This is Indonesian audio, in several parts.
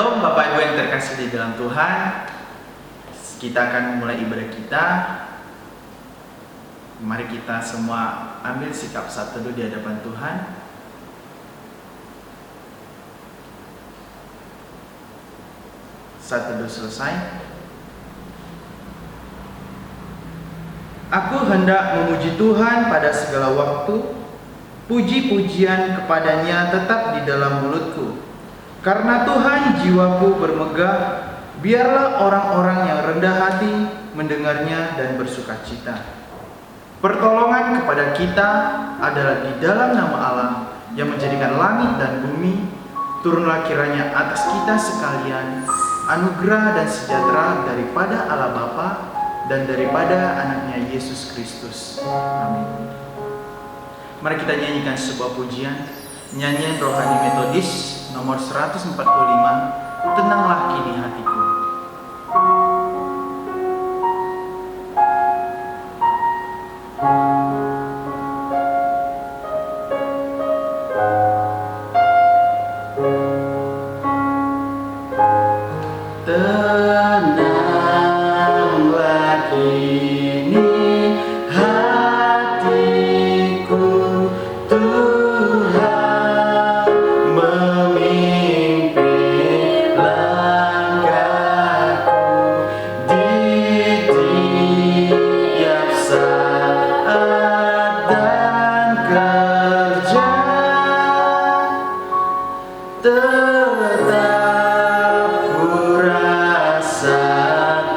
Shalom Bapak Ibu yang terkasih di dalam Tuhan. Kita akan memulai ibadah kita. Mari kita semua ambil sikap saat teduh di hadapan Tuhan. Saat teduh selesai, aku hendak memuji Tuhan pada segala waktu. Puji-pujian kepadanya tetap di dalam mulutku. Karena Tuhan jiwaku bermegah, biarlah orang-orang yang rendah hati mendengarnya dan bersukacita. Pertolongan kepada kita adalah di dalam nama Allah yang menjadikan langit dan bumi. Turunlah kiranya atas kita sekalian anugerah dan sejahtera daripada Allah Bapa dan daripada anaknya Yesus Kristus. Amin. Mari kita nyanyikan sebuah pujian, nyanyian rohani metodis nomor 145, Tenanglah Kini Hatiku. Tenanglah kini hatiku, Tuhan memimpin langkahku di tiap saat dan kerja. Tetap ku rasa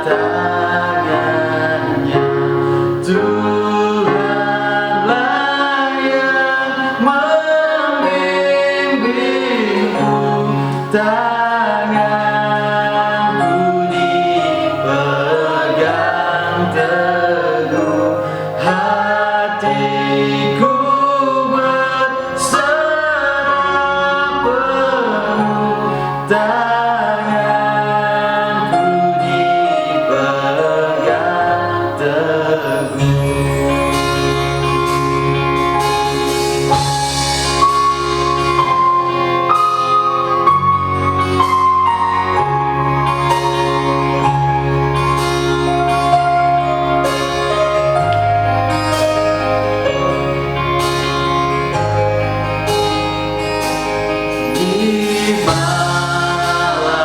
tangannya, Tuhanlah yang membimbingku. Tanganku dipegang teguh, hatiku berserah penuh. Tanganku dipegang teguh. Di malam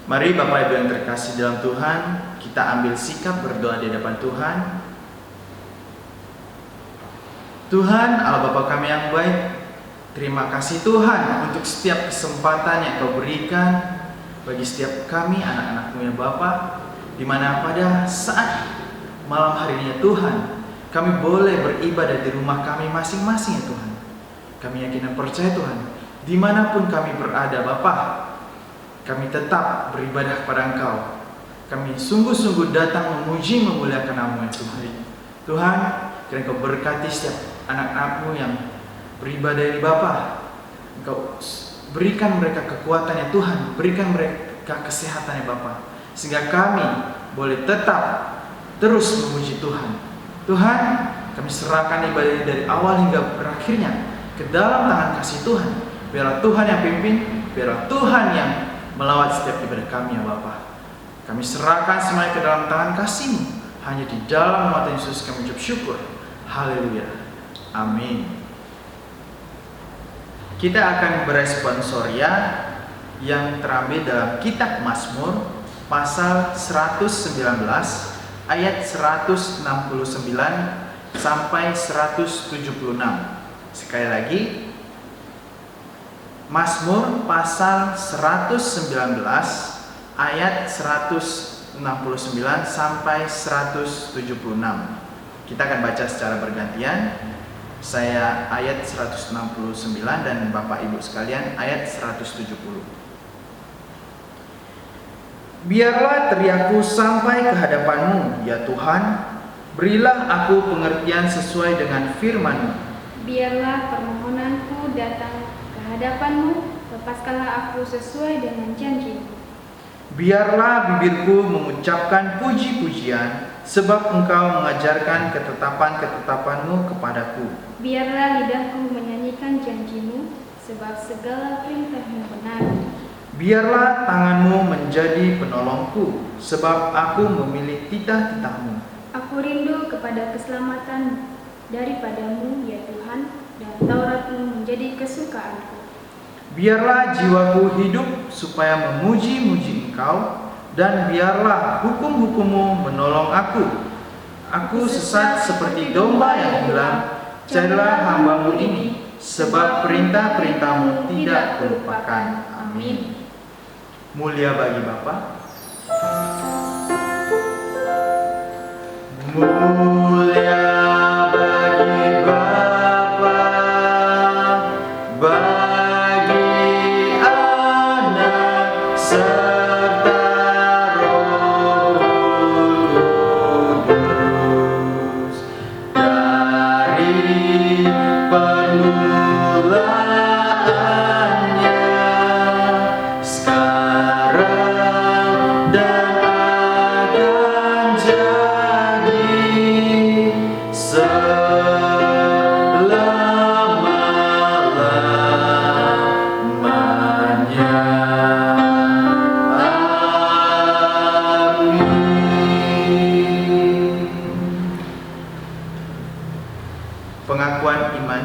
Mari Bapak Ibu yang terkasih dalam Tuhan, kita ambil sikap berdoa di hadapan Tuhan. Tuhan, Allah Bapa kami yang baik, terima kasih Tuhan untuk setiap kesempatan yang Kau berikan bagi setiap kami anak-anak-Mu ya Bapa, di mana pada saat malam hari ini ya Tuhan, kami boleh beribadah di rumah kami masing-masing ya Tuhan. Kami yakin dan percaya Tuhan, dimanapun kami berada Bapa, kami tetap beribadah kepada Engkau. Kami sungguh-sungguh datang memuji memuliakan nama-Mu ya Tuhan. Tuhan, kiranya Kau berkati setiap anak-anak-Mu yang beribadah di Bapa. Engkau berikan mereka kekuatan ya Tuhan, berikan mereka kesehatan ya Bapa, sehingga kami boleh tetap terus memuji Tuhan. Tuhan, kami serahkan ibadah ini dari awal hingga berakhirnya ke dalam tangan kasih Tuhan. Biarlah Tuhan yang pimpin, biarlah Tuhan yang melawat setiap ibadah kami ya Bapa. Kami serahkan semuanya ke dalam tangan kasih-Mu. Hanya di dalam nama Yesus kami ucap syukur. Haleluya. Amin. Kita akan beresponsoria yang terambil dalam kitab Mazmur pasal 119 ayat 169 sampai 176. Sekali lagi, Mazmur pasal 119 ayat 169 sampai 176. Kita akan baca secara bergantian. Saya ayat 169 dan Bapak Ibu sekalian ayat 170. Biarlah teriakku sampai ke hadapan-Mu, ya Tuhan. Berilah aku pengertian sesuai dengan firman-Mu. Biarlah permohonanku datang ke hadapan-Mu, lepaskanlah aku sesuai dengan janji-Mu. Biarlah bibirku mengucapkan puji-pujian, sebab Engkau mengajarkan ketetapan-ketetapan-Mu kepadaku. Biarlah lidahku menyanyikan janji-Mu, sebab segala perintah-Mu benar. Biarlah tangan-Mu menjadi penolongku, sebab aku memilih titah-titah-Mu. Aku rindu kepada keselamatan daripada-Mu, ya Tuhan, dan Taurat-Mu menjadi kesukaanku. Biarlah jiwaku hidup supaya memuji-muji Engkau, dan biarlah hukum-hukum-Mu menolong aku. Aku sesat seperti domba yang hilang, carilah hamba-Mu ini, sebab perintah-perintah-Mu tidak kulupakan. Amin. Mulia bagi Bapa. Mulia bagi Bapa, bagi Anak serta Roh Kudus, dari permulaannya, sekarang dan akan jadi selama-lamanya. Amin. Pengakuan iman.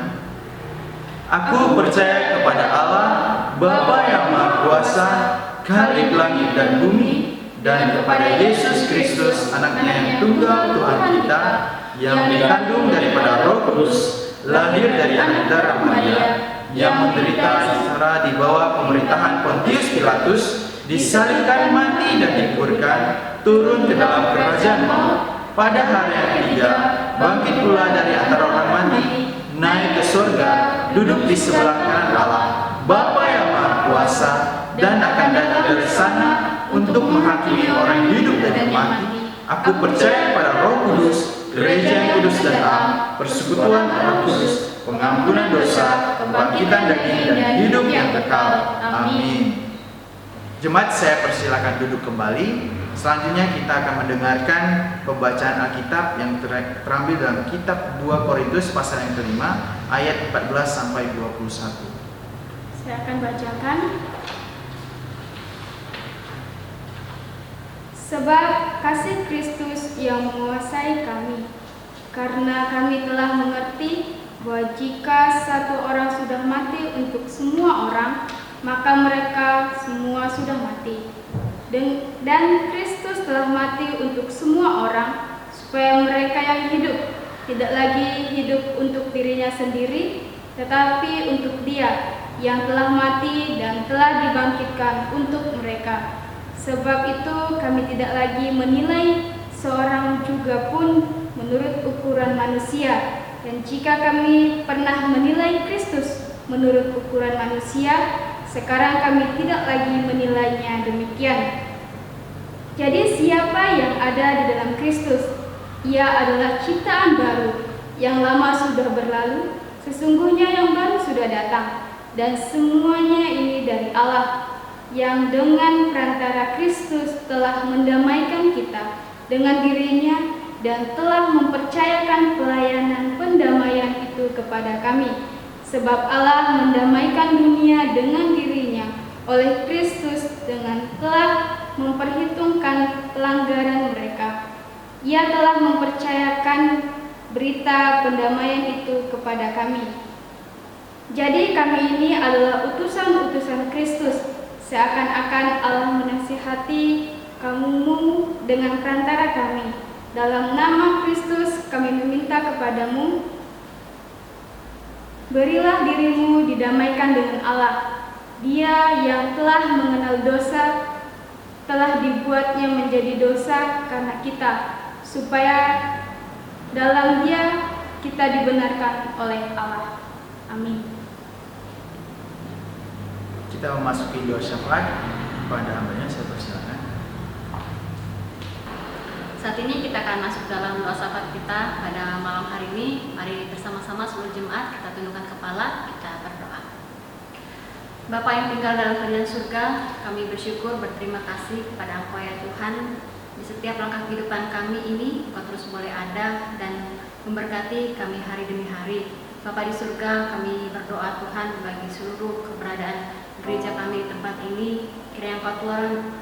Aku percaya kepada Allah, Bapa yang Maha Kuasa, Khalik langit dan bumi, dan kepada Yesus Kristus, Anaknya yang tunggal Tuhan kita, yang dikandung daripada Roh Kudus, lahir dari anak darah Maria, yang menderita secara di bawah pemerintahan Pontius Pilatus, disalibkan, mati dan dikuburkan, turun ke dalam kerajaan maut, pada hari yang ketiga bangkit pula dari antara orang mati, naik ke surga, duduk di sebelah kanan Allah, Bapa yang Maha Kuasa, dan akan datang dari sana untuk menghakimi orang yang hidup dan yang mati. Aku percaya pada Roh Kudus, gereja yang kudus dan am, persekutuan Roh Kudus, pengampunan dosa, kebangkitan daging dan hidup yang kekal. Amin. Jemaat, saya persilakan duduk kembali. Selanjutnya kita akan mendengarkan pembacaan Alkitab yang terambil dalam kitab 2 Korintus pasal yang kelima ayat 14 sampai 21. Saya akan bacakan. Sebab kasih Kristus yang menguasai kami, karena kami telah mengerti bahwa jika satu orang sudah mati untuk semua orang, maka mereka semua sudah mati. Dan Kristus telah mati untuk semua orang, supaya mereka yang hidup tidak lagi hidup untuk dirinya sendiri, tetapi untuk Dia yang telah mati dan telah dibangkitkan untuk mereka. Sebab itu kami tidak lagi menilai seorang juga pun menurut ukuran manusia. Dan jika kami pernah menilai Kristus menurut ukuran manusia, sekarang kami tidak lagi menilainya demikian. Jadi siapa yang ada di dalam Kristus, ia adalah ciptaan baru. Yang lama sudah berlalu, sesungguhnya yang baru sudah datang. Dan semuanya ini dari Allah, yang dengan perantara Kristus telah mendamaikan kita dengan dirinya dan telah mempercayakan pelayanan pendamaian itu kepada kami. Sebab Allah mendamaikan dunia dengan dirinya oleh Kristus dengan telah memperhitungkan pelanggaran mereka. Ia telah mempercayakan berita pendamaian itu kepada kami. Jadi kami ini adalah utusan-utusan Kristus, seakan-akan Allah menasihati kamumu dengan perantara kami. Dalam nama Kristus kami meminta kepadamu, berilah dirimu didamaikan dengan Allah. Dia yang telah mengenal dosa, telah dibuatnya menjadi dosa karena kita, supaya dalam Dia kita dibenarkan oleh Allah. Amin. Kita memasuki doa syafaat kepada hambanya, saya persilakan. Saat ini kita akan masuk dalam doa syafaat kita pada malam hari ini. Mari bersama-sama seluruh jemaat kita tundukkan kepala, kita berdoa. Bapa yang tinggal dalam kerajaan surga, kami bersyukur, berterima kasih kepada Engkau ya Tuhan. Di setiap langkah kehidupan kami ini, Engkau terus boleh ada dan memberkati kami hari demi hari. Bapa di surga, kami berdoa Tuhan bagi seluruh keberadaan gereja kami di tempat ini. Kiranya Engkau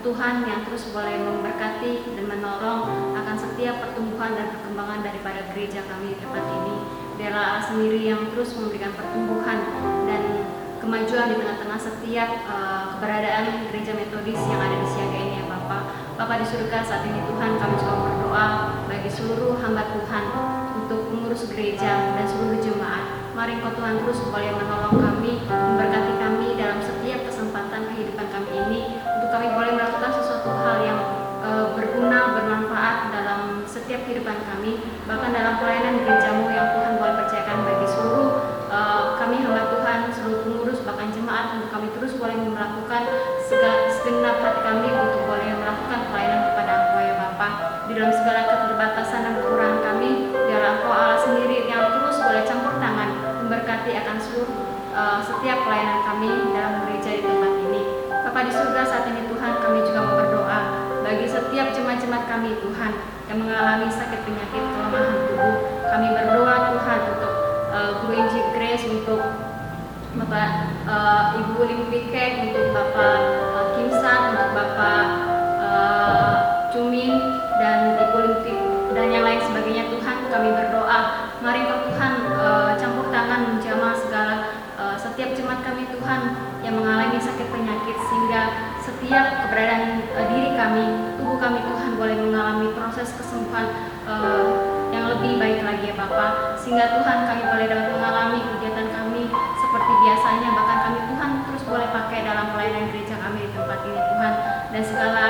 Tuhan yang terus boleh memberkati dan menolong akan setiap pertumbuhan dan perkembangan daripada gereja kami di tempat ini. Biarlah Allah sendiri yang terus memberikan pertumbuhan dan kemajuan di tengah-tengah setiap keberadaan gereja metodis yang ada di Siaga ini ya Bapak. Bapak di surga, saat ini Tuhan kami juga berdoa bagi seluruh hamba Tuhan untuk pengurus gereja dan seluruh jemaat. Mari Engkau Tuhan terus boleh menolong kami, memberkati kami dalam setiap kesempatan kehidupan kami ini, untuk kami boleh melakukan sesuatu hal yang berguna, bermanfaat dalam setiap kehidupan kami, bahkan dalam pelayanan gerejamu yang Tuhan boleh percayakan bagi seluruh kami hamba Tuhan, seluruh pengurus, bahkan jemaat, untuk kami terus boleh melakukan segenap hati kami untuk boleh melakukan pelayanan kepada Engkau ya Bapa. Di dalam segala keterbatasan dan kekurangan kami, biarlah Engkau Allah sendiri yang terus boleh campur tangan, memberkati akan seluruh setiap pelayanan kami dalam gereja di tempat ini. Bapa di surga, saat ini Tuhan kami juga mau berdoa bagi setiap jemaat-jemaat kami Tuhan yang mengalami sakit penyakit kelemahan tubuh. Kami berdoa Tuhan untuk Guru Injil Grace, untuk Bapak Ibu Limpike, untuk Bapak Kimsan, untuk Bapak Cumin dan Ibu Limpik dan yang lain sebagainya. Tuhan kami berdoa, mari Engkau Tuhan campur tangan menjamah segala setiap jemaat kami Tuhan yang mengalami sakit penyakit, sehingga setiap keberadaan diri kami, tubuh kami Tuhan boleh mengalami proses kesembuhan yang lebih baik lagi ya Bapak, sehingga Tuhan kami boleh dapat mengalami kegiatan kami seperti biasanya, bahkan kami Tuhan terus boleh pakai dalam pelayanan gereja kami di tempat ini Tuhan. Dan segala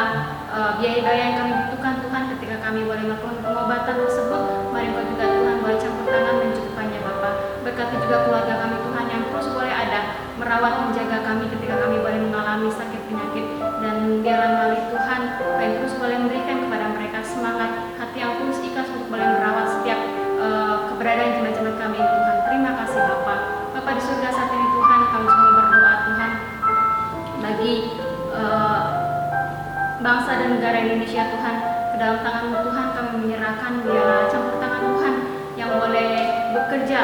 biaya-biaya yang kami butuhkan Tuhan ketika kami boleh melakukan pengobatan tersebut, mari Engkau juga Tuhan boleh campur tangan mencukupkannya Bapak. Berkati juga keluarga kami Tuhan yang terus boleh ada merawat menjaga kami ketika kami boleh mengalami sakit penyakit, dan biarlah melalui Tuhan kami terus boleh memberikan kepada mereka semangat hati yang tulus ikhlas untuk boleh merawat setiap keberadaan jemaat-jemaat kami Tuhan. Terima kasih Bapak. Bapak di surga, saat ini Tuhan kami semua berdoa Tuhan bagi bangsa dan negara Indonesia Tuhan, ke dalam tangan-Mu Tuhan kami menyerahkan. Biarlah campur tangan Tuhan yang boleh bekerja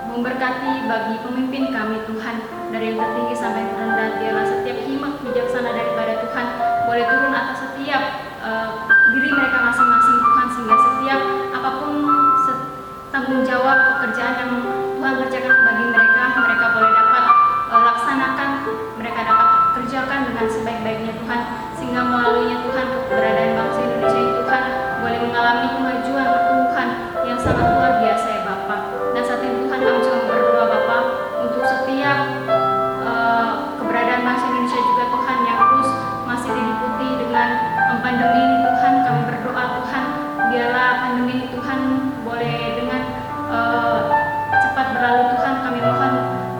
memberkati bagi pemimpin kami Tuhan, dari yang tertinggi sampai yang terendah. Biarlah setiap hikmat bijaksana daripada Tuhan boleh turun atas setiap diri mereka masing-masing Tuhan, sehingga setiap apapun tanggung jawab pekerjaan yang Tuhan kerjakan bagi mereka, mereka boleh dapat laksanakan, mereka dapat sehingga melaluinya Tuhan keberadaan bangsa Indonesia ini Tuhan boleh mengalami kemajuan pertumbuhan yang sangat luar biasa ya Bapak. Dan saat ini Tuhan kami juga berdoa Bapak untuk setiap keberadaan bangsa Indonesia juga Tuhan yang terus masih diliputi dengan pandemi ini Tuhan. Kami berdoa Tuhan biarlah pandemi ini Tuhan boleh dengan cepat berlalu Tuhan. Kami mohon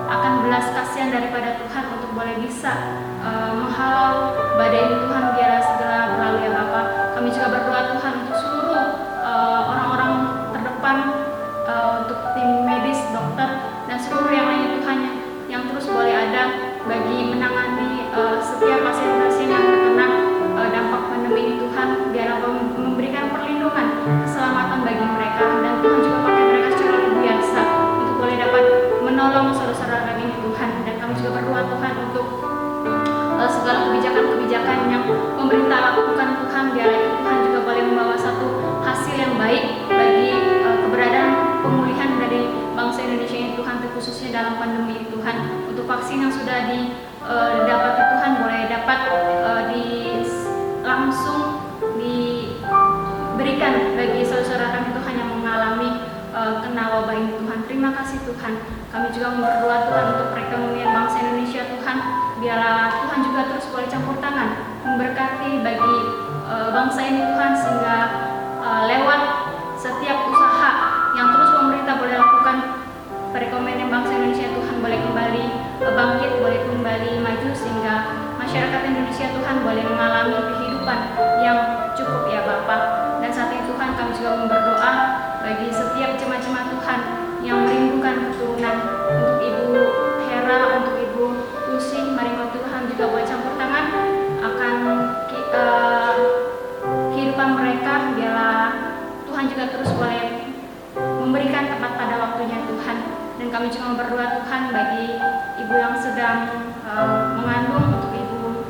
akan belas kasihan daripada Tuhan untuk boleh bisa menghalau badai ini Tuhan, biarlah segera berlalu ya Bapak. Kami juga berdoa Tuhan untuk seluruh orang-orang terdepan, untuk tim medis, dokter, dan seluruh yang lainnya Tuhan yang terus boleh ada bagi menangani setiap pasien-pasien yang terkena dampak pandemi ini Tuhan. Biarlah memberikan perlindungan, keselamatan bagi mereka, dan Tuhan juga pakai mereka secara luar biasa untuk boleh dapat menolong saudara-saudara kami ini Tuhan. Dan kami juga berdoa Tuhan untuk segala kebijakan-kebijakan yang pemerintah lakukan Tuhan, biarlah itu Tuhan juga boleh membawa satu hasil yang baik bagi keberadaan pemulihan dari bangsa Indonesia ini Tuhan, terkhususnya dalam pandemi ini Tuhan. Untuk vaksin yang sudah didapati Tuhan boleh dapat langsung diberikan bagi saudara-saudara kami Tuhan yang mengalami kena wabah ini Tuhan. Terima kasih Tuhan. Kami juga berdoa Tuhan untuk perekonomian bangsa Indonesia Tuhan. Biarlah Tuhan juga terus boleh campur tangan memberkati bagi bangsa ini Tuhan, sehingga lewat setiap usaha yang terus pemerintah boleh lakukan, perekonomian bangsa Indonesia Tuhan boleh kembali bangkit, boleh kembali maju, sehingga masyarakat Indonesia Tuhan boleh mengalami kehidupan yang cukup ya Bapak. Dan saat ini Tuhan kami juga berdoa bagi setiap jemaat-jemaat Tuhan yang merindukan keturunan, untuk Ibu Hera, untuk Ibu Lucy, mari Tuhan juga boleh campur tangan akan kehidupan mereka. Biarlah Tuhan juga terus boleh memberikan tepat pada waktunya Tuhan. Dan kami juga berdoa Tuhan bagi ibu yang sedang mengandung, untuk Ibu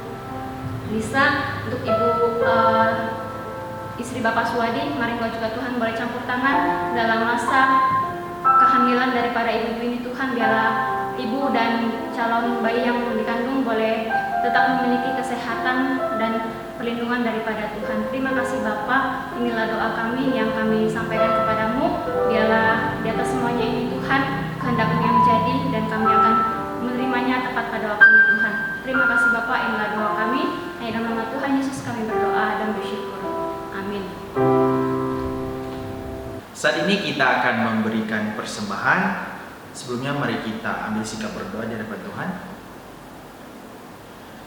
Lisa, untuk Ibu istri Bapak Suwadi, mari juga Tuhan boleh campur tangan dalam masa kehamilan daripada ibu ini Tuhan. Biarlah ibu dan calon bayi yang dikandung boleh tetap memiliki kesehatan dan perlindungan daripada Tuhan. Terima kasih Bapak, inilah doa kami yang kami sampaikan kepadamu. Biarlah di atas semuanya ini Tuhan kehendak-Mu yang jadi, dan kami akan menerimanya tepat pada waktunya Tuhan. Terima kasih Bapak, inilah doa kami. Dalam nama Tuhan Yesus kami berdoa dan bersyukur. Amin. Saat ini kita akan memberikan persembahan. Sebelumnya mari kita ambil sikap berdoa di hadapan Tuhan.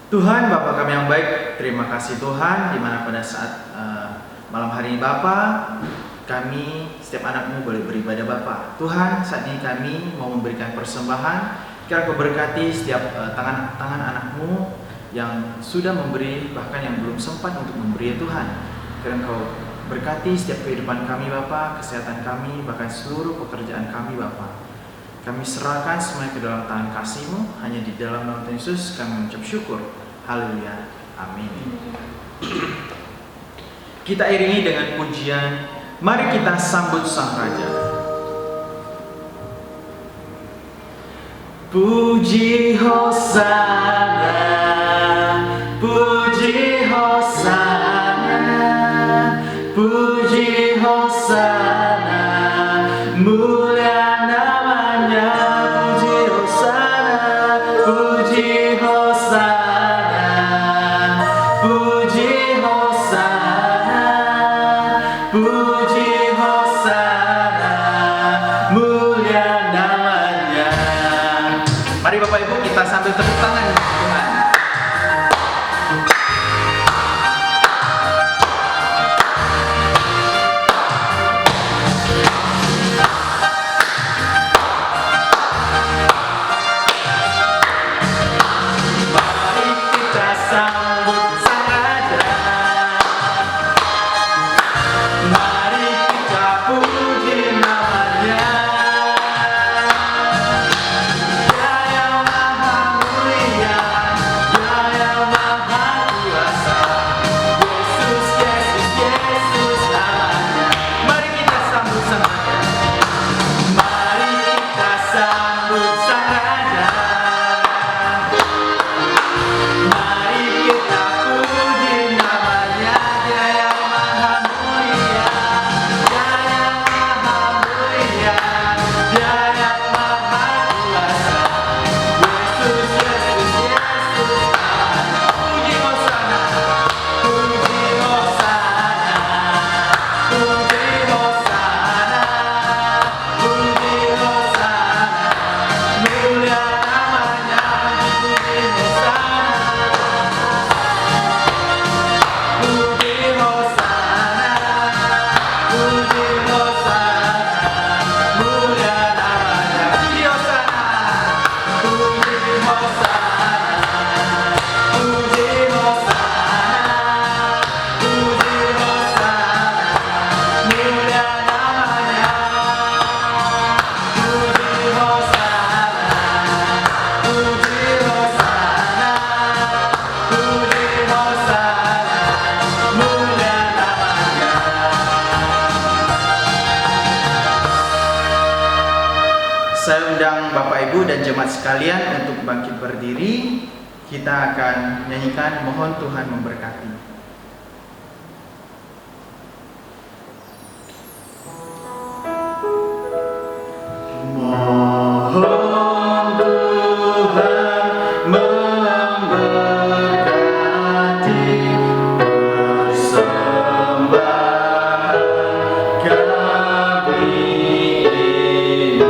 Tuhan Bapa kami yang baik, terima kasih Tuhan, di mana pada saat malam hari ini Bapa, kami setiap anak-Mu boleh beribadah Bapa. Tuhan, saat ini kami mau memberikan persembahan. Kiranya Kau berkati setiap tangan anak-Mu yang sudah memberi, bahkan yang belum sempat untuk memberi ya Tuhan. Kiranya Kau berkati setiap kehidupan kami Bapa, kesehatan kami, bahkan seluruh pekerjaan kami Bapa. Kami serahkan semuanya ke dalam tangan kasih-Mu. Hanya di dalam nama Tuhan Yesus kami mengucap syukur. Haleluya. Amin. Kita iringi dengan pujian. Mari kita sambut Sang Raja. Puji Hosana, puji Hosana, puji Hosana, mulia namanya. Puji Hosana, puji Hosana, puji Hosana, puji Hosana, mulia namanya. Mari Bapak Ibu kita sambil tepuk tangan Tuhan. Saya undang Bapak Ibu dan jemaat sekalian untuk bangkit berdiri. Kita akan nyanyikan Mohon Tuhan Memberkati. Mohon Tuhan memberkati persembahan kami ini,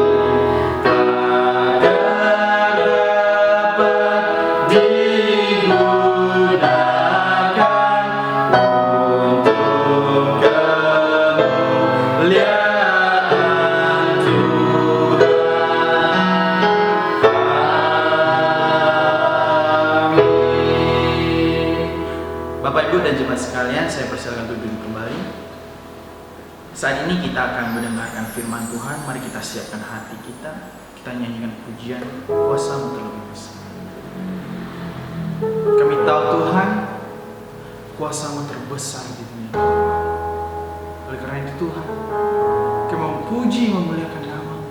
agar dapat digunakan untuk kemuliaan Tuhan. Bapak Ibu dan jemaat sekalian, saya persilakan untuk duduk kembali. Saat ini kita akan mendengarkan firman Tuhan. Mari kita siapkan hati kita. Kita nyanyikan pujian Kuasa-Mu terlebih besar. Kami tahu Tuhan, Kuasa-Mu terbesar di dunia. Oleh karena itu Tuhan, kami memuji memuliakan nama-Mu.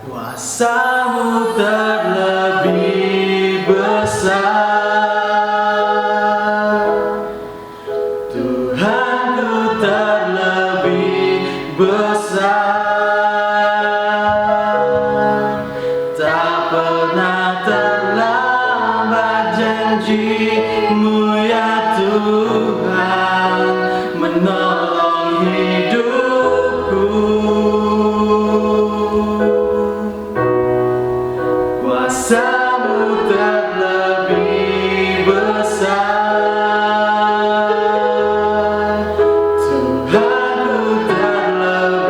Kuasa-Mu terlebih besar, Tuhanku terlebih besar. Tak pernah terlambat janji-Mu ya Tuhan, menolong hidupku. Kuasa-Mu terlebih besar, Tuhanku terlebih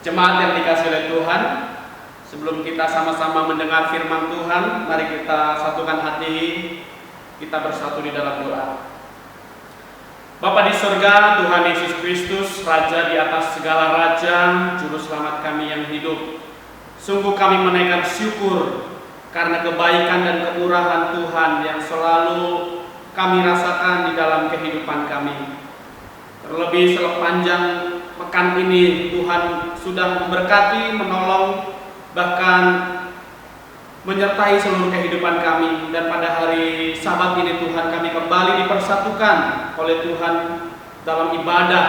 Jemaat yang dikasihi oleh Tuhan, sebelum kita sama-sama mendengar firman Tuhan, mari kita satukan hati, kita bersatu di dalam doa. Bapa di surga, Tuhan Yesus Kristus, Raja di atas segala raja, Juru Selamat kami yang hidup. Sungguh kami menaikkan syukur karena kebaikan dan kemurahan Tuhan yang selalu kami rasakan di dalam kehidupan kami. Terlebih sepanjang pekan ini Tuhan sudah memberkati, menolong, bahkan menyertai seluruh kehidupan kami. Dan pada hari Sabat ini Tuhan, kami kembali dipersatukan oleh Tuhan dalam ibadah.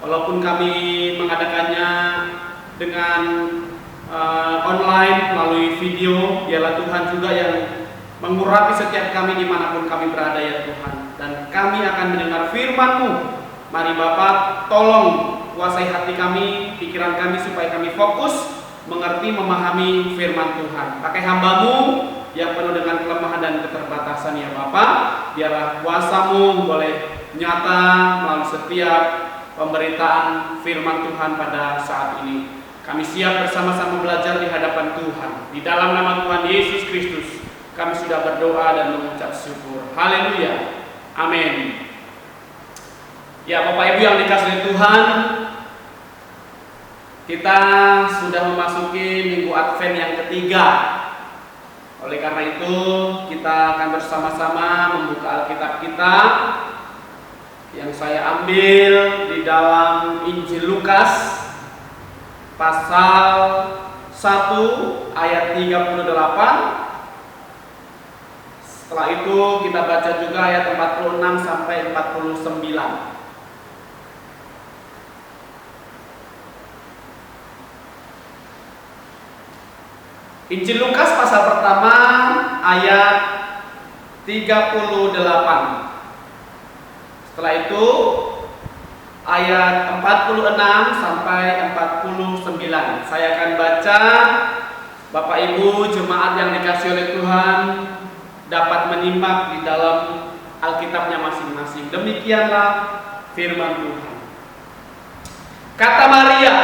Walaupun kami mengadakannya dengan online melalui video, biarlah Tuhan juga yang mengurapi setiap kami dimanapun kami berada ya Tuhan. Dan kami akan mendengar firman-Mu. Mari Bapak, tolong kuasai hati kami, pikiran kami, supaya kami fokus, mengerti, memahami firman Tuhan. Pakai hamba-Mu yang penuh dengan kelemahan dan keterbatasan ya Bapak. Biarlah kuasa-Mu boleh nyata melalui setiap pemberitaan firman Tuhan pada saat ini. Kami siap bersama-sama belajar di hadapan Tuhan. Di dalam nama Tuhan Yesus Kristus, kami sudah berdoa dan mengucap syukur. Haleluya. Amin. Ya Bapak Ibu yang dikasihi Tuhan, kita sudah memasuki minggu Advent yang ketiga. Oleh karena itu, kita akan bersama-sama membuka Alkitab kita yang saya ambil di dalam Injil Lukas pasal 1 ayat 38. Setelah itu kita baca juga ayat 46 sampai 49. Injil Lukas pasal pertama ayat 38. Setelah itu ayat 46 sampai 49. Saya akan baca. Bapak Ibu jemaat yang dikasihi oleh Tuhan dapat menyimak di dalam Alkitabnya masing-masing. Demikianlah firman Tuhan. Kata Maria,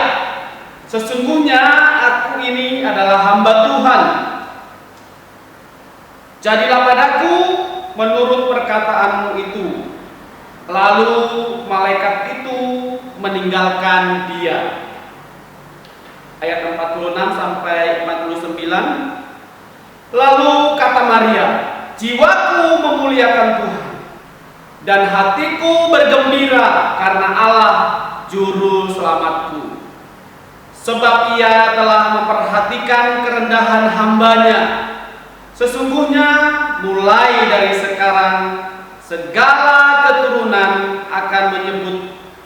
"Sesungguhnya aku ini adalah hamba Tuhan. Jadilah padaku menurut perkataanmu itu." Lalu malaikat itu meninggalkan dia. Ayat 46 sampai 49. Lalu kata Maria, "Jiwaku memuliakan Tuhan, dan hatiku bergembira karena Allah Juru Selamatku. Sebab Ia telah memperhatikan kerendahan hamba-Nya. Sesungguhnya mulai dari sekarang segala keturunan akan menyebut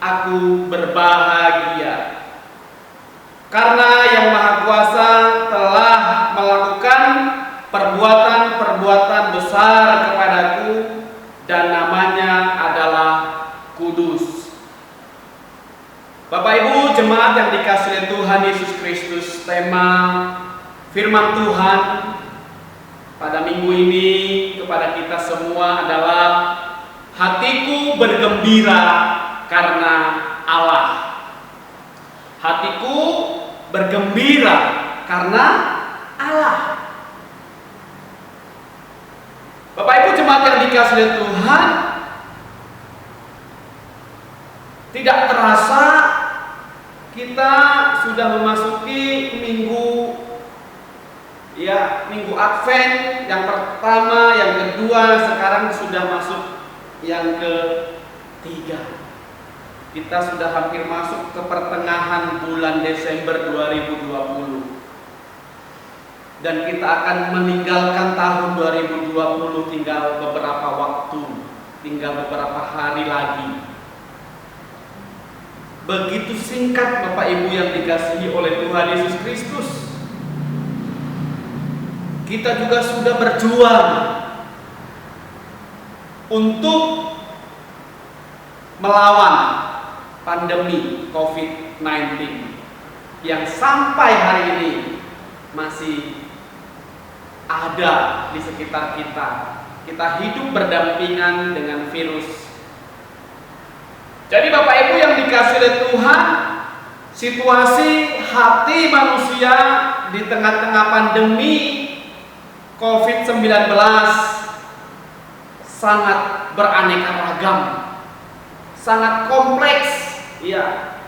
aku berbahagia. Karena Yang Maha Kuasa telah melakukan perbuatan-perbuatan besar kepadaku, dan namanya adalah kudus." Bapak Ibu jemaat yang dikasihi Tuhan Yesus Kristus, tema firman Tuhan pada minggu ini kepada kita semua adalah hatiku bergembira karena Allah. Hatiku bergembira karena Allah. Bapak Ibu jemaat yang dikasihi Tuhan, tidak terasa kita sudah memasuki minggu Advent yang pertama, yang kedua, sekarang sudah masuk yang ketiga. Kita sudah hampir masuk ke pertengahan bulan Desember 2020. Dan kita akan meninggalkan tahun 2020 tinggal beberapa waktu, tinggal beberapa hari lagi. Begitu singkat Bapak Ibu yang dikasihi oleh Tuhan Yesus Kristus. Kita juga sudah berjuang untuk melawan pandemi COVID-19 yang sampai hari ini masih ada di sekitar kita. Kita hidup berdampingan dengan virus. Jadi Bapak Ibu yang dikasihi oleh Tuhan, Situasi hati manusia di tengah-tengah pandemi COVID-19 sangat beraneka ragam, sangat kompleks. Ya,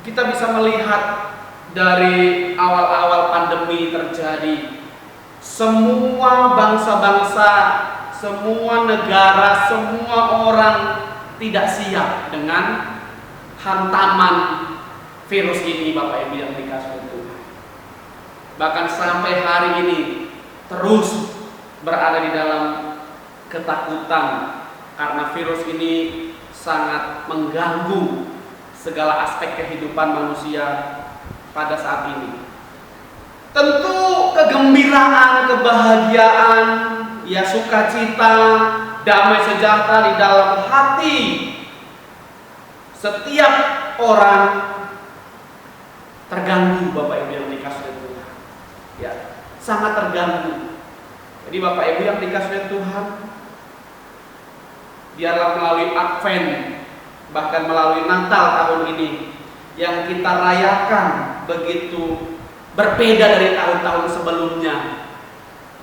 kita bisa melihat dari awal-awal pandemi terjadi, semua bangsa-bangsa, semua negara, semua orang tidak siap dengan hantaman virus ini, Bapak Ibu yang dikasihi Tuhan. Bahkan sampai hari ini terus berada di dalam ketakutan karena virus ini sangat mengganggu segala aspek kehidupan manusia pada saat ini. Tentu kegembiraan, kebahagiaan, ya sukacita, damai sejahtera di dalam hati setiap orang terganggu, Bapak Ibu yang dikasihi Tuhan. Ya, sangat terganggu. Jadi Bapak Ibu yang dikasihi Tuhan, biarlah melalui Advent, bahkan melalui Natal tahun ini yang kita rayakan begitu berbeda dari tahun-tahun sebelumnya.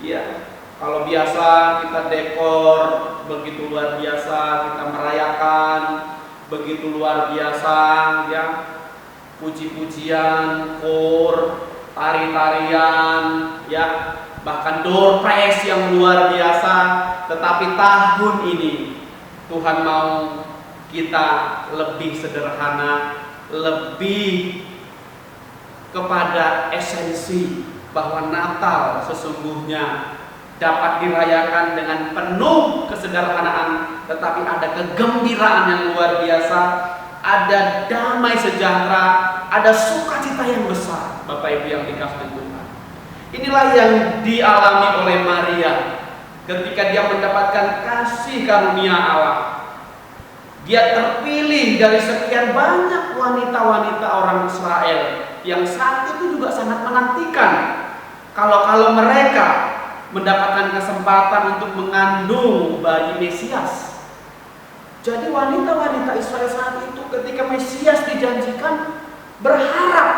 Ya, kalau biasa kita dekor begitu luar biasa, kita merayakan begitu luar biasa, ya, puji-pujian, kor, tari-tarian, ya, bahkan door prize yang luar biasa. Tetapi tahun ini Tuhan mau kita lebih sederhana, lebih kepada esensi bahwa Natal sesungguhnya dapat dirayakan dengan penuh kesederhanaan, tetapi ada kegembiraan yang luar biasa, ada damai sejahtera, ada sukacita yang besar, Bapak Ibu yang dikasihi Tuhan. Inilah yang dialami oleh Maria ketika dia mendapatkan kasih karunia Allah. Dia terpilih dari sekian banyak wanita-wanita orang Israel yang saat itu juga sangat menantikan kalau mereka mendapatkan kesempatan untuk mengandung bayi Mesias. Jadi wanita-wanita Israel saat itu ketika Mesias dijanjikan berharap.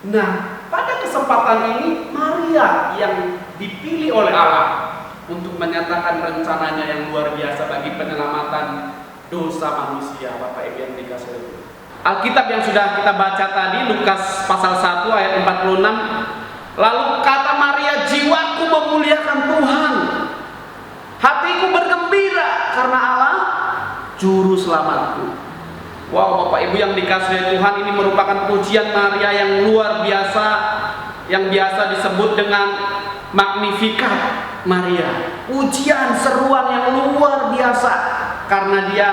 Nah, pada kesempatan ini Maria yang dipilih oleh Allah untuk menyatakan rencananya yang luar biasa bagi penyelamatan dosa manusia, Bapak Ibu yang dikasihi Tuhan. Alkitab yang sudah kita baca tadi, Lukas pasal 1 ayat 46, lalu kata Maria, jiwaku memuliakan Tuhan, hatiku bergembira karena Allah juru selamatku. Wow, Bapak Ibu yang dikasihi Tuhan, ini merupakan pujian Maria yang luar biasa, yang biasa disebut dengan Magnificat Maria. Pujian, seruan yang luar biasa, karena dia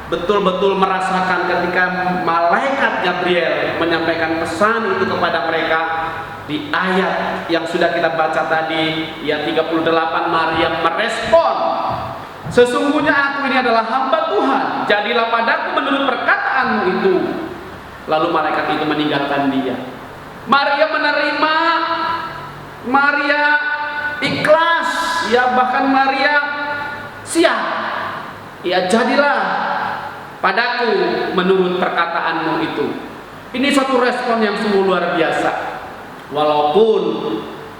betul-betul merasakan ketika malaikat Gabriel menyampaikan pesan itu kepada mereka. Di ayat yang sudah kita baca tadi, ya 38, Maria merespon, sesungguhnya aku ini adalah hamba Tuhan, jadilah padaku menurut perkataanmu itu. Lalu malaikat itu meninggalkan dia. Maria menerima, Maria ikhlas, ya bahkan Maria siap, ya jadilah padaku menurut perkataanmu itu. Ini satu respon yang sungguh luar biasa. Walaupun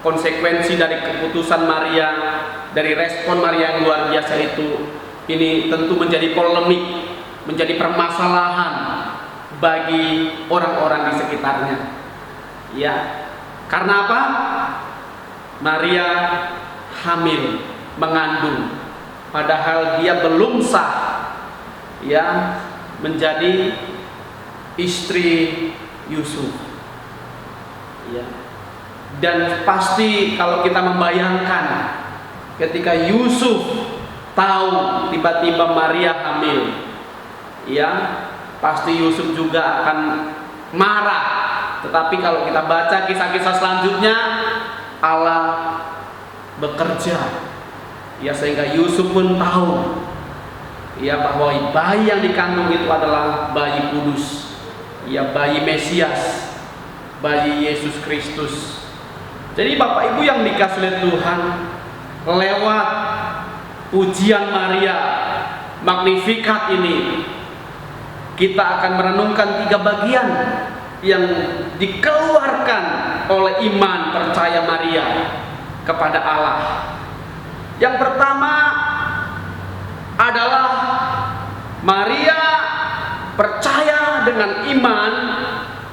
konsekuensi dari keputusan Maria, dari respon Maria yang luar biasa itu, ini tentu menjadi polemik, menjadi permasalahan bagi orang-orang di sekitarnya. Ya, karena apa? Maria hamil, mengandung, padahal dia belum sah, ya, menjadi istri Yusuf. Ya. Dan pasti kalau kita membayangkan ketika Yusuf tahu tiba-tiba Maria hamil, ya, pasti Yusuf juga akan marah. Tetapi kalau kita baca kisah-kisah selanjutnya, Allah bekerja, ya, sehingga Yusuf pun tahu, ya, bahwa bayi yang dikandung itu adalah bayi kudus, ya, bayi Mesias, bayi Yesus Kristus. Jadi Bapak Ibu yang dikasihi Tuhan, lewat pujian Maria Magnificat ini kita akan merenungkan 3 bagian yang dikeluarkan oleh iman percaya Maria kepada Allah. Yang pertama adalah Maria percaya dengan iman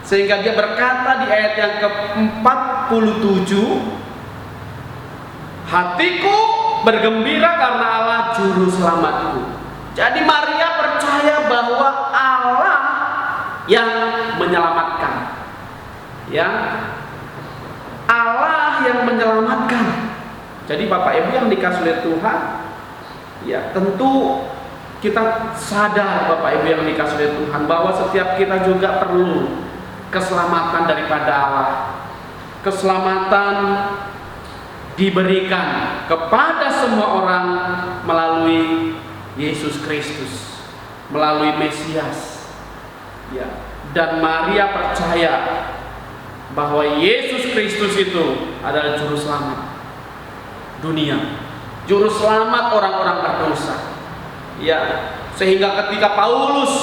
sehingga dia berkata di ayat yang ke-47, hatiku bergembira karena Allah juru selamatku. Jadi Maria percaya bahwa Allah yang menyelamatkan. Ya. Allah yang menyelamatkan. Jadi Bapak Ibu yang dikasihi oleh Tuhan, ya tentu kita sadar Bapak Ibu yang dikasihi oleh Tuhan bahwa setiap kita juga perlu keselamatan daripada Allah. Keselamatan diberikan kepada semua orang melalui Yesus Kristus, melalui Mesias. Ya, dan Maria percaya bahwa Yesus Kristus itu adalah juru selamat dunia, juru selamat orang-orang berdosa. Ya, sehingga ketika Paulus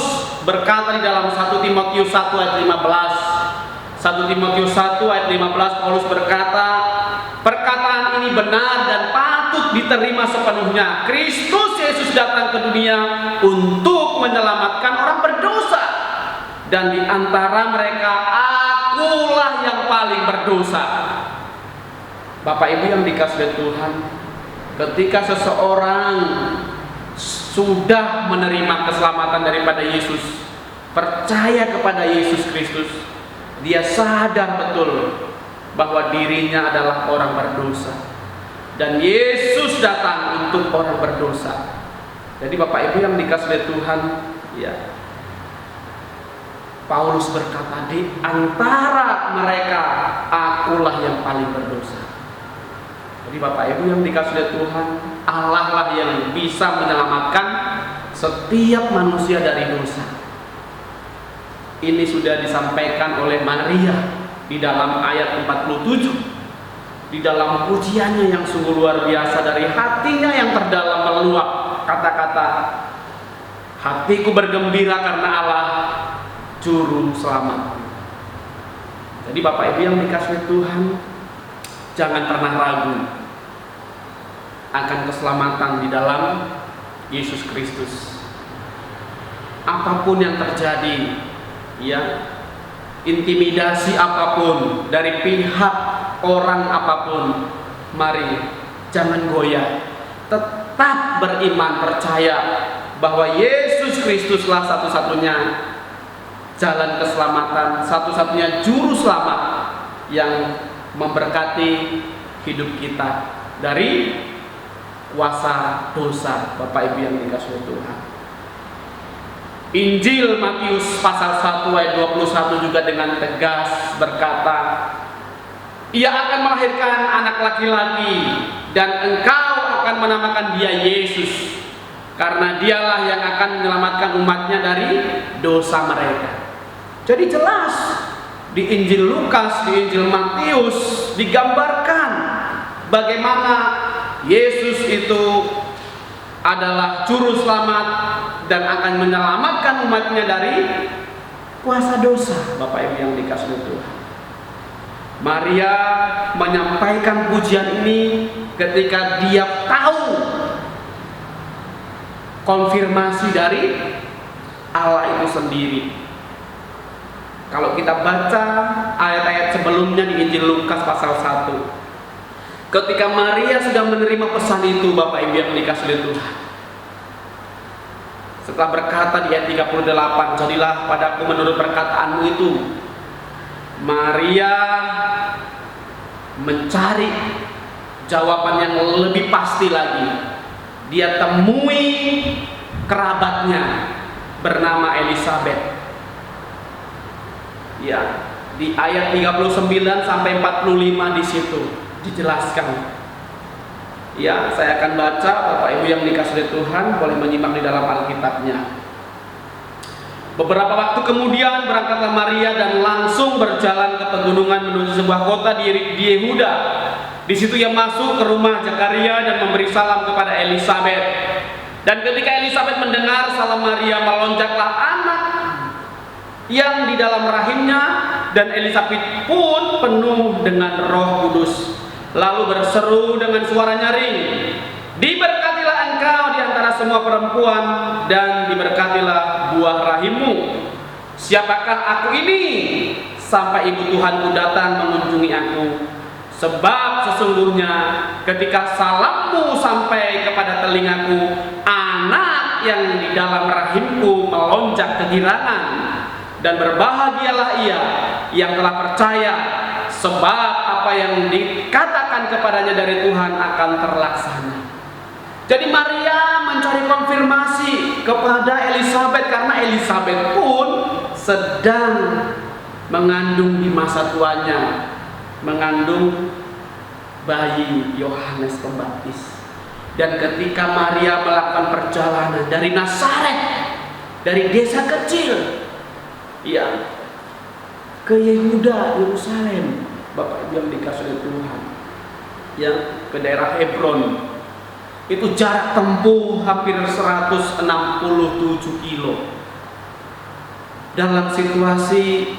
berkata di dalam 1 Timotius 1 ayat 15, 1 Timotius 1 ayat 15, Paulus berkata, perkataan ini benar dan patut diterima sepenuhnya. Kristus Yesus datang ke dunia untuk menyelamatkan orang berdosa, dan di antara mereka akulah yang paling berdosa. Bapak Ibu yang dikasihi Tuhan, ketika seseorang sudah menerima keselamatan daripada Yesus, percaya kepada Yesus Kristus, dia sadar betul bahwa dirinya adalah orang berdosa dan Yesus datang untuk orang berdosa. Jadi Bapak Ibu yang dikasihi Tuhan, ya, Paulus berkata, di antara mereka akulah yang paling berdosa. Jadi Bapak Ibu yang dikasihi Tuhan, Allah lah yang bisa menyelamatkan setiap manusia dari dosa. Ini sudah disampaikan oleh Maria di dalam ayat 47, di dalam pujiannya yang sungguh luar biasa, dari hatinya yang terdalam meluap kata-kata, hatiku bergembira karena Allah juru selamat. Jadi Bapak Ibu yang dikasihi Tuhan, jangan pernah ragu akan keselamatan di dalam Yesus Kristus. Apapun yang terjadi, ya, intimidasi apapun dari pihak orang apapun, mari jangan goyah, tetap beriman, percaya bahwa Yesus Kristuslah satu-satunya jalan keselamatan, satu-satunya juru selamat yang memberkati hidup kita dari kuasa dosa. Bapak Ibu yang dikasihi Tuhan, Injil Matius pasal 1 ayat 21 juga dengan tegas berkata, ia akan melahirkan anak laki-laki dan engkau akan menamakan dia Yesus, karena dialah yang akan menyelamatkan umatnya dari dosa mereka. Jadi jelas di Injil Lukas, di Injil Matius digambarkan bagaimana Yesus itu adalah juru selamat dan akan menyelamatkan umatnya dari kuasa dosa. Bapak Ibu yang dikasihi Tuhan, Maria menyampaikan pujian ini ketika dia tahu konfirmasi dari Allah itu sendiri. Kalau kita baca ayat-ayat sebelumnya di Injil Lukas pasal 1, ketika Maria sudah menerima pesan itu, Bapak Ibu yang dikasihi Tuhan, setelah berkata di ayat 38, jadilah padaku menurut perkataanmu itu, Maria mencari jawaban yang lebih pasti lagi. Dia temui kerabatnya bernama Elisabet. Ya, di ayat 39 sampai 45 di situ dijelaskan. Ya, saya akan baca, Bapak Ibu yang dikasihi Tuhan boleh menyimak di dalam Alkitabnya. Beberapa waktu kemudian berangkatlah Maria dan langsung berjalan ke pegunungan menuju sebuah kota di Yehuda. Di situ ia masuk ke rumah Zakaria dan memberi salam kepada Elisabet. Dan ketika Elisabet mendengar salam Maria, melonjaklah anak yang di dalam rahimnya, dan Elisabet pun penuh dengan Roh Kudus, lalu berseru dengan suara nyaring, "Diberkatilah engkau di antara semua perempuan, dan diberkatilah buah rahimmu. Siapakah aku ini sampai ibu Tuhanku datang mengunjungi aku? Sebab sesungguhnya ketika salammu sampai kepada telingaku, anak yang di dalam rahimku melonjak kegirangan. Dan berbahagialah ia yang telah percaya, sebab apa yang dikatakan kepadanya dari Tuhan akan terlaksana." Jadi Maria mencari konfirmasi kepada Elisabet, karena Elisabet pun sedang mengandung di masa tuanya, mengandung bayi Yohanes Pembaptis. Dan ketika Maria melakukan perjalanan dari Nazaret, dari desa kecil, ya, ke Yehuda, Yerusalem, Bapak Ibu yang dikasih oleh Tuhan, ya, ke daerah Hebron, itu jarak tempuh hampir 167 kilo. Dalam situasi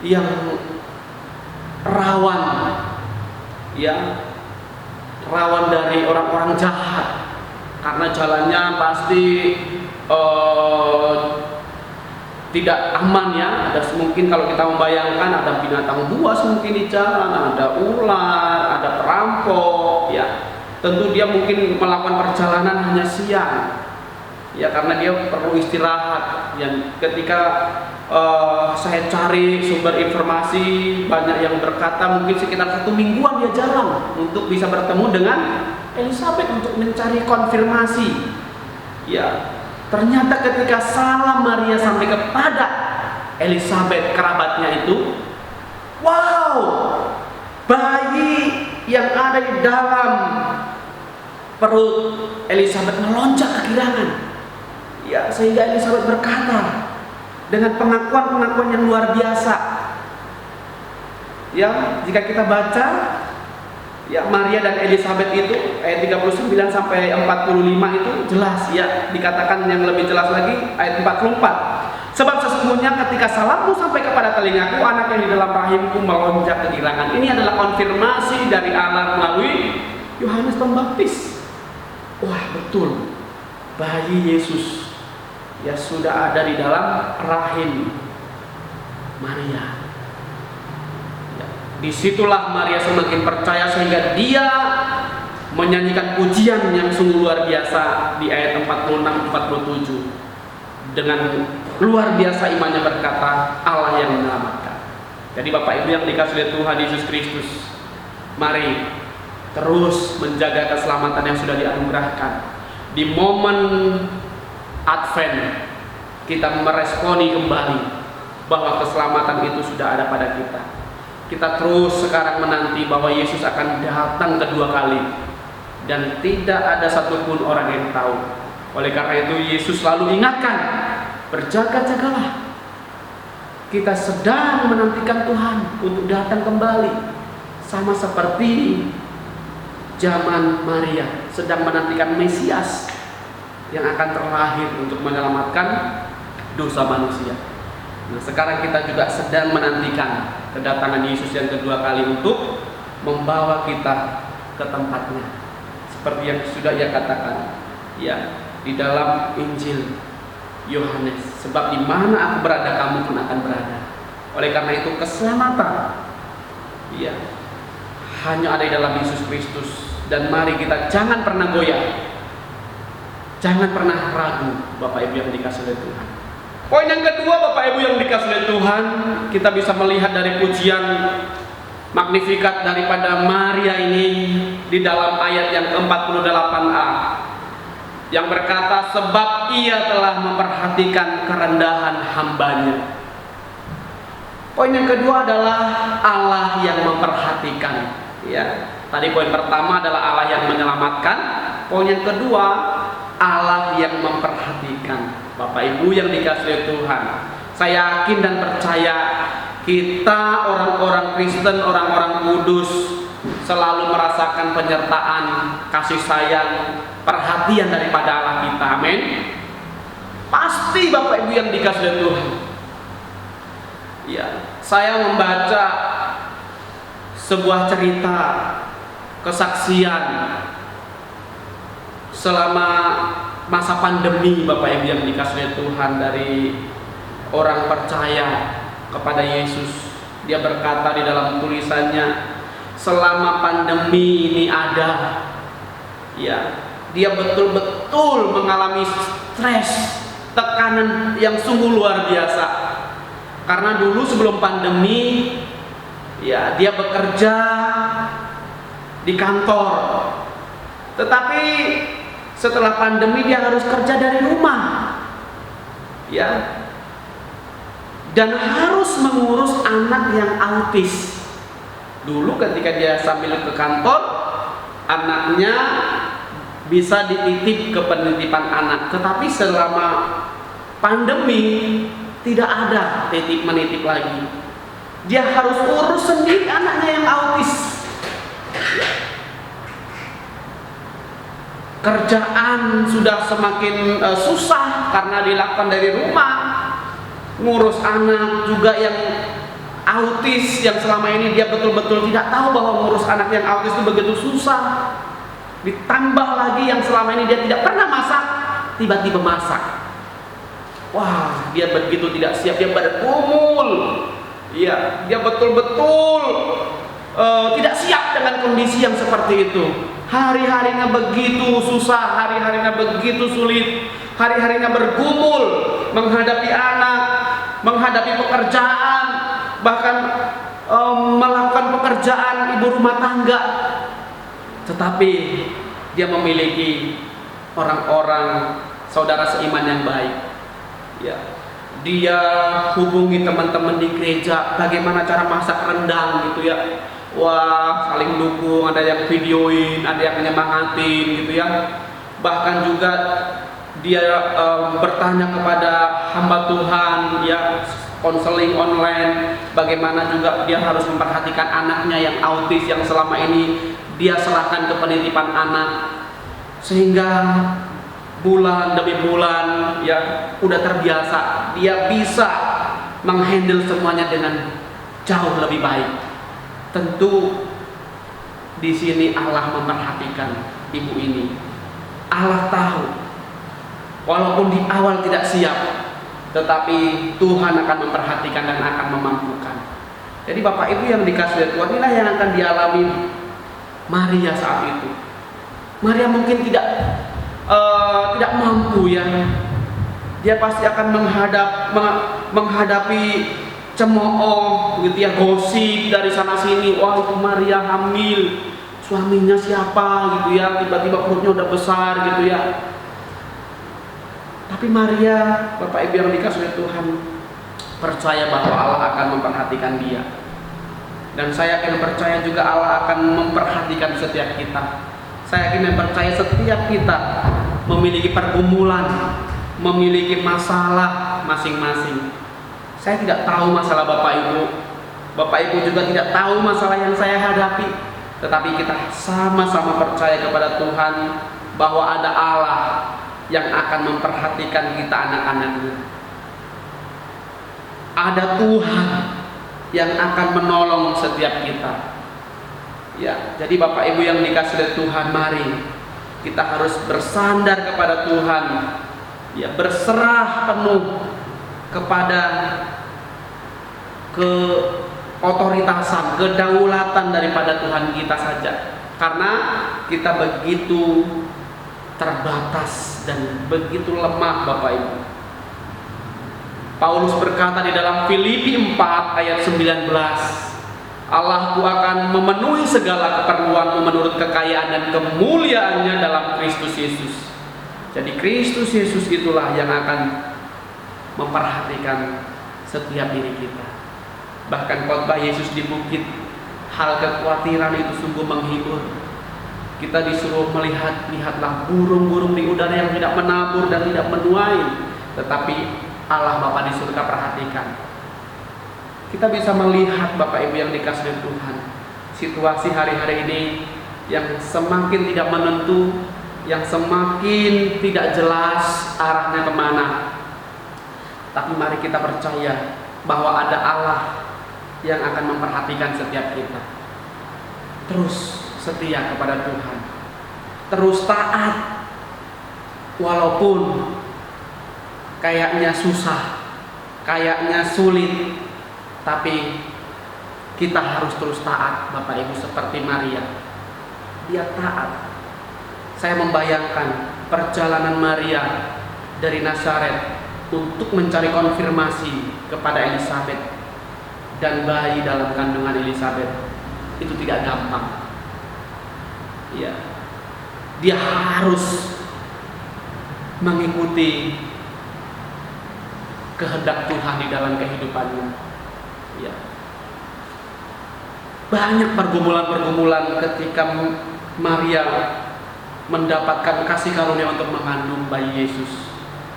yang rawan, ya, rawan dari orang-orang jahat, karena jalannya pasti tidak aman, ya. Ada mungkin kalau kita membayangkan ada binatang buas mungkin di jalan, ada ular, ada perampok, ya. Tentu dia mungkin melakukan perjalanan hanya siang, ya, karena dia perlu istirahat. Yang ketika saya cari sumber informasi, banyak yang berkata mungkin sekitar 1 mingguan dia jalan untuk bisa bertemu dengan Elisabet untuk mencari konfirmasi, ya. Ternyata ketika salam Maria sampai kepada Elisabet, kerabatnya itu, wow, bayi yang ada di dalam perut Elisabet melonjak kegirangan, ya, sehingga Elisabet berkata dengan pengakuan-pengakuan yang luar biasa, ya. Jika kita baca, ya, Maria dan Elisabet itu ayat 39 sampai 45 itu jelas, ya. Dikatakan yang lebih jelas lagi ayat 44. "Sebab sesungguhnya ketika salammu sampai kepada telingaku, anak yang di dalam rahimku melonjak kegirangan." Ini adalah konfirmasi dari Allah melalui Yohanes Pembaptis. Wah, betul, bayi Yesus, ya, sudah ada di dalam rahim Maria. Disitulah Maria semakin percaya sehingga dia menyanyikan pujian yang sungguh luar biasa di ayat 46-47. Dengan luar biasa imannya berkata, "Allah yang menyelamatkan." Jadi Bapak Ibu yang dikasihi oleh Tuhan Yesus Kristus, mari terus menjaga keselamatan yang sudah dianugerahkan. Di momen Advent kita meresponi kembali bahwa keselamatan itu sudah ada pada kita. Kita terus sekarang menanti bahwa Yesus akan datang kedua kali, dan tidak ada satupun orang yang tahu. Oleh karena itu Yesus selalu ingatkan, berjaga-jagalah. Kita sedang menantikan Tuhan untuk datang kembali, sama seperti zaman Maria sedang menantikan Mesias yang akan terlahir untuk menyelamatkan dosa manusia. Nah, sekarang kita juga sedang menantikan kedatangan Yesus yang kedua kali untuk membawa kita ke tempatnya, seperti yang sudah ia katakan, ya, di dalam Injil Yohanes, "Sebab di mana aku berada, kamu pun akan berada." Oleh karena itu keselamatan, ya, hanya ada di dalam Yesus Kristus. Dan mari kita jangan pernah goyah, jangan pernah ragu, Bapak Ibu yang dikasihi oleh Tuhan. Poin yang kedua, Bapak Ibu yang dikasihi oleh Tuhan, kita bisa melihat dari pujian Magnificat daripada Maria ini di dalam ayat yang ke-48a yang berkata, "Sebab ia telah memperhatikan kerendahan hambanya." Poin yang kedua adalah Allah yang memperhatikan, ya. Tadi poin pertama adalah Allah yang menyelamatkan. Poin yang kedua, Allah yang memperhatikan. Bapak Ibu yang dikasihi Tuhan, saya yakin dan percaya kita orang-orang Kristen, orang-orang kudus selalu merasakan penyertaan, kasih sayang, perhatian daripada Allah kita. Amin. Pasti Bapak Ibu yang dikasihi Tuhan, Ya, saya membaca sebuah cerita kesaksian selama masa pandemi, Bapak Ibu yang dikasihi Tuhan, dari orang percaya kepada Yesus. Dia berkata di dalam tulisannya, selama pandemi ini ada, ya, dia betul-betul mengalami stres, tekanan yang sungguh luar biasa. Karena dulu sebelum pandemi, ya, dia bekerja di kantor. Tetapi setelah pandemi dia harus kerja dari rumah. Ya. Dan harus mengurus anak yang autis. Dulu ketika dia sambil ke kantor, anaknya bisa dititip ke penitipan anak. Tetapi selama pandemi tidak ada titip menitip lagi. Dia harus urus sendiri anaknya yang autis. Kerjaan sudah semakin susah karena dilakukan dari rumah. Ngurus anak juga yang autis, yang selama ini dia betul-betul tidak tahu bahwa ngurus anak yang autis itu begitu susah. Ditambah lagi yang selama ini dia tidak pernah masak, tiba-tiba masak. Wah, dia begitu tidak siap, dia bergumul. Iya, dia betul-betul tidak siap dengan kondisi yang seperti itu. Hari-harinya begitu susah, hari-harinya begitu sulit, hari-harinya bergumul menghadapi anak, menghadapi pekerjaan, bahkan melakukan pekerjaan ibu rumah tangga. Tetapi dia memiliki orang-orang saudara seiman yang baik. Ya, dia hubungi teman-teman di gereja bagaimana cara masak rendang gitu ya. Wah, saling dukung, ada yang videoin, ada yang nyemangatin gitu ya. Bahkan juga dia bertanya kepada hamba Tuhan ya, konseling online, bagaimana juga dia harus memperhatikan anaknya yang autis yang selama ini dia serahkan ke penitipan anak, sehingga bulan demi bulan ya udah terbiasa, dia bisa menghandle semuanya dengan jauh lebih baik. Tentu di sini Allah memperhatikan ibu ini. Allah tahu walaupun di awal tidak siap, tetapi Tuhan akan memperhatikan dan akan memampukan. Jadi Bapak Ibu yang dikasihi Tuhan, inilah yang akan dialami Maria saat itu. Maria mungkin tidak mampu ya. Dia pasti akan menghadapi cemooh gitu ya, gosip dari sana sini. Wah, itu Maria hamil, suaminya siapa gitu ya, tiba-tiba perutnya udah besar gitu ya. Tapi Maria, Bapak Ibu yang dikasihi Tuhan, percaya bahwa Allah akan memperhatikan dia. Dan saya yakin percaya juga Allah akan memperhatikan setiap kita. Saya yakin dan percaya setiap kita memiliki pergumulan, memiliki masalah masing-masing. Saya tidak tahu masalah Bapak Ibu. Bapak Ibu juga tidak tahu masalah yang saya hadapi. Tetapi kita sama-sama percaya kepada Tuhan bahwa ada Allah yang akan memperhatikan kita anak-anaknya. Ada Tuhan yang akan menolong setiap kita. Ya, jadi Bapak Ibu yang dikasihi Tuhan, mari kita harus bersandar kepada Tuhan. Ya, berserah penuh kepada keotoritasan, kedaulatan daripada Tuhan kita saja. Karena kita begitu terbatas dan begitu lemah, Bapak Ibu. Paulus berkata di dalam Filipi 4 ayat 19, Allahku akan memenuhi segala keperluanmu menurut kekayaan dan kemuliaannya dalam Kristus Yesus. Jadi Kristus Yesus itulah yang akan memperhatikan setiap diri kita. Bahkan khotbah Yesus di bukit, hal kekhawatiran itu sungguh menghibur. Kita disuruh lihatlah burung-burung di udara yang tidak menabur dan tidak menuai, tetapi Allah Bapa di surga perhatikan. Kita bisa melihat Bapak Ibu yang dikasihi Tuhan, situasi hari-hari ini yang semakin tidak menentu, yang semakin tidak jelas arahnya kemana. Tapi mari kita percaya bahwa ada Allah yang akan memperhatikan setiap kita. Terus setia kepada Tuhan, terus taat walaupun kayaknya susah, kayaknya sulit, tapi kita harus terus taat, Bapak Ibu, seperti Maria. Dia taat. Saya membayangkan perjalanan Maria dari Nazaret untuk mencari konfirmasi kepada Elizabeth dan bayi dalam kandungan Elizabeth. Itu tidak gampang. Ya. Dia harus mengikuti kehendak Tuhan di dalam kehidupannya. Ya. Banyak pergumulan-pergumulan ketika Maria mendapatkan kasih karunia untuk mengandung bayi Yesus.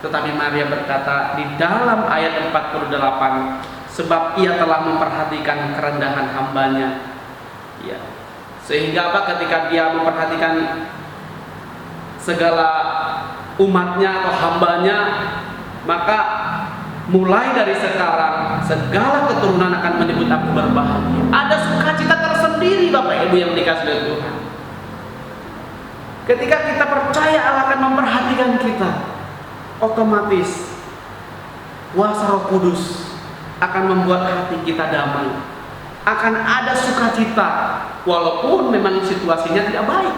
Tetapi Maria berkata di dalam ayat 48, sebab ia telah memperhatikan kerendahan hambanya. Ya. Sehingga apa, ketika dia memperhatikan segala umatnya atau hambanya, maka mulai dari sekarang segala keturunan akan menyebut aku berbahagia. Ada sukacita tersendiri, Bapak Ibu yang dikasihi oleh Tuhan. Ketika kita percaya Allah akan memperhatikan kita, otomatis kuasa Roh Kudus akan membuat hati kita damai. Akan ada sukacita walaupun memang situasinya tidak baik.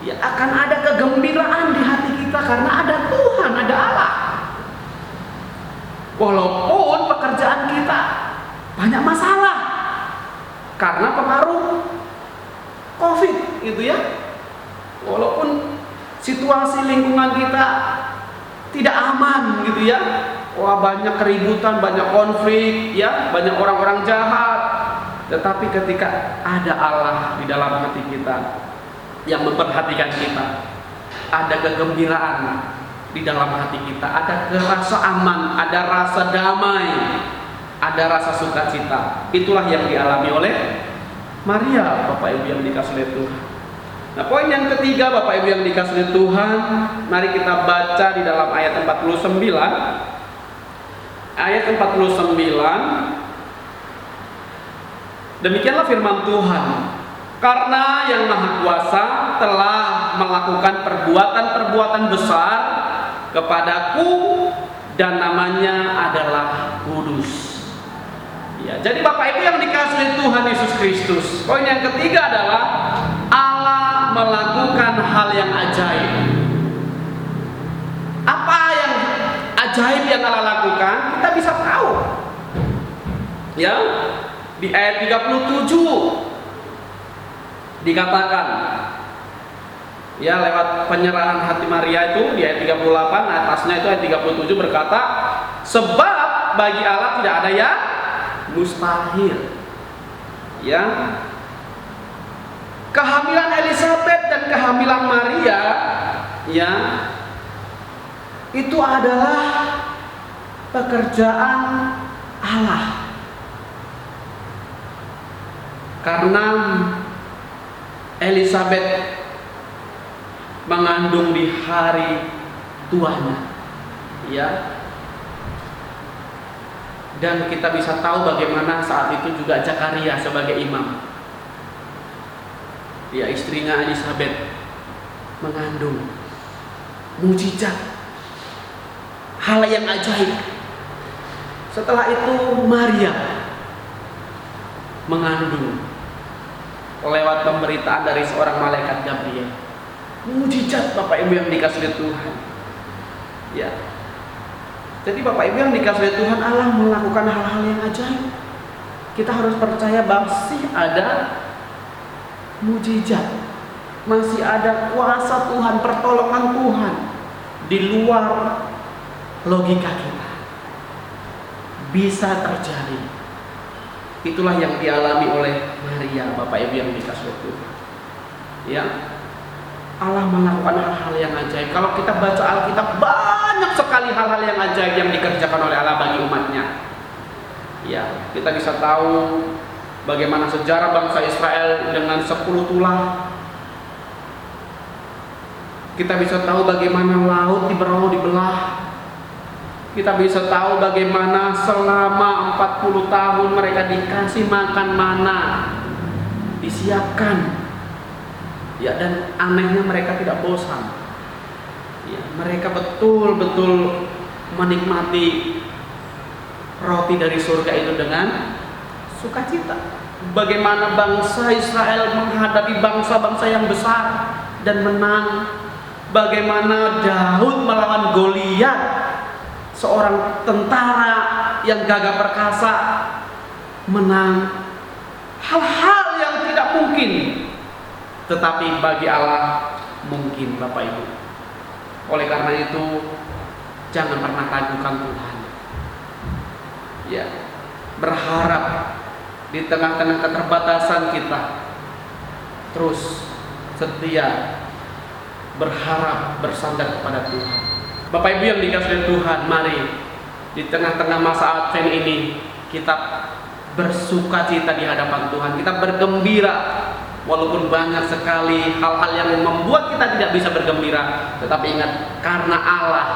Ya, akan ada kegembiraan di hati kita karena ada Tuhan, ada Allah. Walaupun pekerjaan kita banyak masalah karena pengaruh COVID gitu ya. Walaupun situasi lingkungan kita tidak aman gitu ya. Wah, banyak keributan, banyak konflik ya, banyak orang-orang jahat. Tetapi ketika ada Allah di dalam hati kita yang memperhatikan kita, ada kegembiraan di dalam hati kita, ada rasa aman, ada rasa damai, ada rasa sukacita. Itulah yang dialami oleh Maria, Bapak Ibu yang dikasihi oleh Tuhan. Nah, poin yang ketiga, Bapak Ibu yang dikasihi oleh Tuhan, mari kita baca di dalam ayat 49. Ayat 49. Demikianlah firman Tuhan. Karena yang Maha Kuasa telah melakukan perbuatan-perbuatan besar kepadaku dan namanya adalah kudus. Ya, jadi Bapak Ibu yang dikasihi Tuhan Yesus Kristus, poin yang ketiga adalah Allah melakukan hal yang ajaib. Apa yang ajaib yang Allah lakukan? Kita bisa tahu. Ya, di ayat 37 dikatakan, ya, lewat penyerahan hati Maria itu di ayat 38, atasnya itu ayat 37 berkata, sebab bagi Allah tidak ada yang mustahil. Ya, kehamilan Elizabeth dan kehamilan Maria, ya, itu adalah pekerjaan Allah. Karena Elizabeth mengandung di hari tuanya, ya. Dan kita bisa tahu bagaimana saat itu juga Zakaria sebagai imam, ya, istrinya Elizabeth mengandung. Mujizat, hal yang ajaib. Setelah itu Maria mengandung lewat pemberitaan dari seorang malaikat Gabriel. Mujizat, Bapak Ibu yang dikasihi Tuhan. Ya. Jadi Bapak Ibu yang dikasihi Tuhan, Allah melakukan hal-hal yang ajaib. Kita harus percaya masih ada mujizat, masih ada kuasa Tuhan, pertolongan Tuhan di luar logika kita. Bisa terjadi. Itulah yang dialami oleh Maria, Bapak Ibu yang dikasihi Tuhan. Ya, Allah melakukan hal-hal yang ajaib. Kalau kita baca Alkitab, banyak sekali hal-hal yang ajaib yang dikerjakan oleh Allah bagi umatnya. Ya, kita bisa tahu bagaimana sejarah bangsa Israel dengan 10 tulah. Kita bisa tahu bagaimana laut dibelah. Kita bisa tahu bagaimana selama 40 tahun mereka dikasih makan mana, disiapkan. Ya, dan anehnya mereka tidak bosan. Ya, mereka betul-betul menikmati roti dari surga itu dengan sukacita. Bagaimana bangsa Israel menghadapi bangsa-bangsa yang besar dan menang. Bagaimana Daud melawan Goliat, seorang tentara yang gagah perkasa, menang. Hal-hal yang tidak mungkin, tetapi bagi Allah mungkin, Bapak Ibu. Oleh karena itu, jangan pernah ragukan Tuhan. Ya, berharap di tengah-tengah keterbatasan kita, terus setia berharap bersandar kepada Tuhan. Bapak Ibu yang dikasihi Tuhan, mari di tengah-tengah masa Advent ini kita bersuka cita di hadapan Tuhan. Kita bergembira walaupun banyak sekali hal-hal yang membuat kita tidak bisa bergembira, tetapi ingat, karena Allah